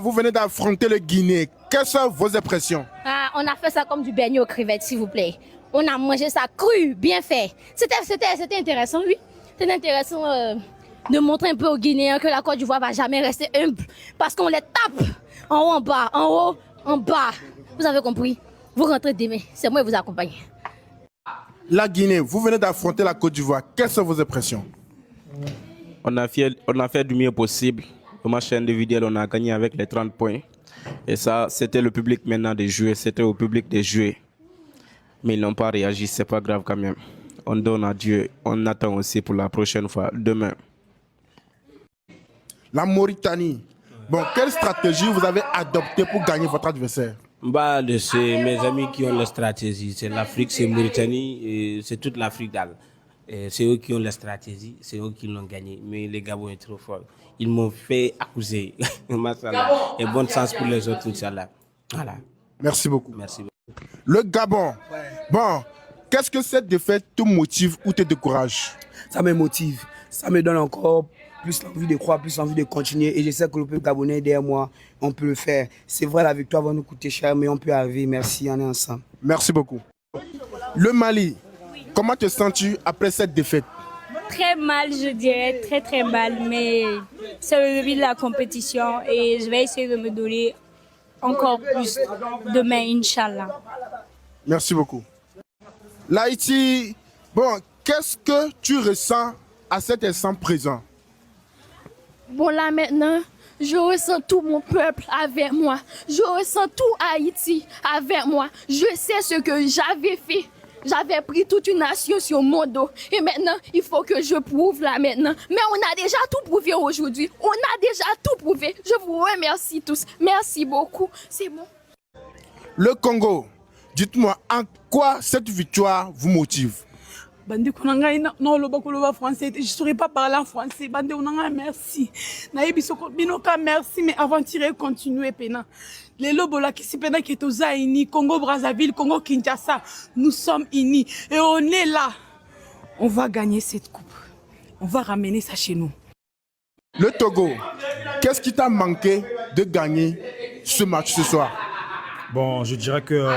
Vous venez d'affronter le Guinée. Quelles sont vos impressions? Ah, on a fait ça comme du beignet aux crevettes, s'il vous plaît. On a mangé ça cru, bien fait. C'était intéressant, oui. C'était intéressant de montrer un peu aux Guinéens que la Côte d'Ivoire va jamais rester humble. Parce qu'on les tape en haut, en bas, en haut, en bas. Vous avez compris? Vous rentrez demain. C'est moi qui vous accompagne. La Guinée, vous venez d'affronter la Côte d'Ivoire. Quelles sont vos impressions? On a fait du mieux possible. Au match individuel, on a gagné avec les 30 points. Et ça, c'était le public maintenant de jouer. C'était au public de jouer. Mais ils n'ont pas réagi. C'est pas grave quand même. On donne à Dieu. On attend aussi pour la prochaine fois, demain. La Mauritanie. Bon, quelle stratégie vous avez adoptée pour gagner votre adversaire? Bah, c'est mes amis qui ont la stratégie. C'est l'Afrique, c'est Mauritanie, et c'est toute l'Afrique d'Al. C'est eux qui ont la stratégie, c'est eux qui l'ont gagné. Mais les Gabons sont trop forts. Ils m'ont fait accuser. Et bonne chance pour les autres, Inch'Allah. Voilà. Merci beaucoup. Merci. Le Gabon. Bon, qu'est-ce que cette défaite te motive ou te décourage? Ça me motive. Ça me donne encore plus envie de croire, plus envie de continuer. Et je sais que le peuple gabonais est derrière moi, on peut le faire. C'est vrai, la victoire va nous coûter cher, mais on peut arriver. Merci, on est ensemble. Merci beaucoup. Le Mali. Comment te sens-tu après cette défaite? Très mal, je dirais, très très mal, mais c'est le début de la compétition et je vais essayer de me donner encore plus demain, Inch'Allah. Merci beaucoup. L'Haïti, bon, qu'est-ce que tu ressens à cet instant présent? Bon, là maintenant, je ressens tout mon peuple avec moi. Je ressens tout Haïti avec moi. Je sais ce que j'avais fait. J'avais pris toute une nation sur mon dos. Et maintenant, il faut que je prouve là maintenant. Mais on a déjà tout prouvé aujourd'hui. On a déjà tout prouvé. Je vous remercie tous. Merci beaucoup. C'est bon. Le Congo, dites-moi, en quoi cette victoire vous motive? Bande konanga non loba koloba français, je saurais pas parler en français. Bande onanga merci. Nayebi soko binoka merci mais aventurer continuer pena. Les lobola qui si pena qui toza ini Congo Brazzaville, Congo Kinshasa, nous sommes unis et on est là. On va gagner cette coupe. On va ramener ça chez nous. Le Togo, qu'est-ce qui t'a manqué de gagner ce match ce soir? Bon, je dirais que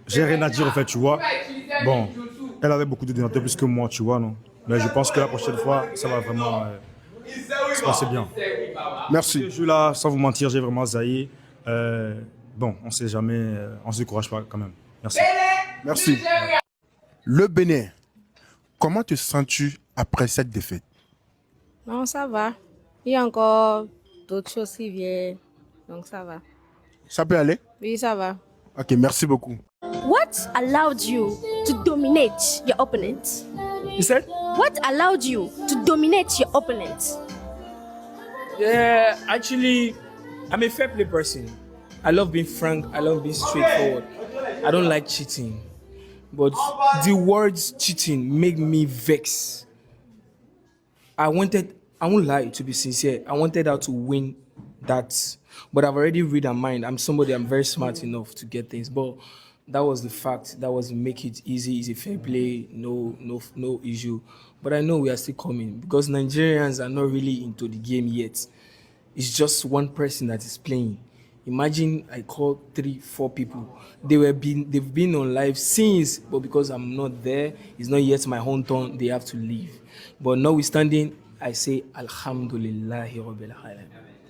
j'ai rien à dire en fait, tu vois. Bon, elle avait beaucoup de dénotés plus que moi, tu vois, non. Mais je pense que la prochaine fois, ça va vraiment se passer bien. Merci. Ce jeu-là, sans vous mentir, j'ai vraiment zaï. Bon, on ne sait jamais, on ne se décourage pas quand même. Merci. Merci. Le Bénin, comment te sens-tu après cette défaite? Non, ça va. Il y a encore d'autres choses qui viennent, donc ça va. Ça peut aller? Oui, ça va. Ok, merci beaucoup. What allowed you to dominate your opponent? You said? What allowed you to dominate your opponent? Yeah, actually, I'm a fair play person. I love being frank. I love being straightforward. I don't like cheating. But the words cheating make me vex. I won't lie, to be sincere. I wanted her to win that. But I've already read her mind. I'm very smart enough to get things. But that was the fact. That was make it easy. It's a fair play. No issue. But I know we are still coming because Nigerians are not really into the game yet. It's just one person that is playing. Imagine I call 3-4 people. They've been on live since, but because I'm not there, it's not yet my home turn. They have to leave. But notwithstanding, I say Alhamdulillahi Rabbil Alamin.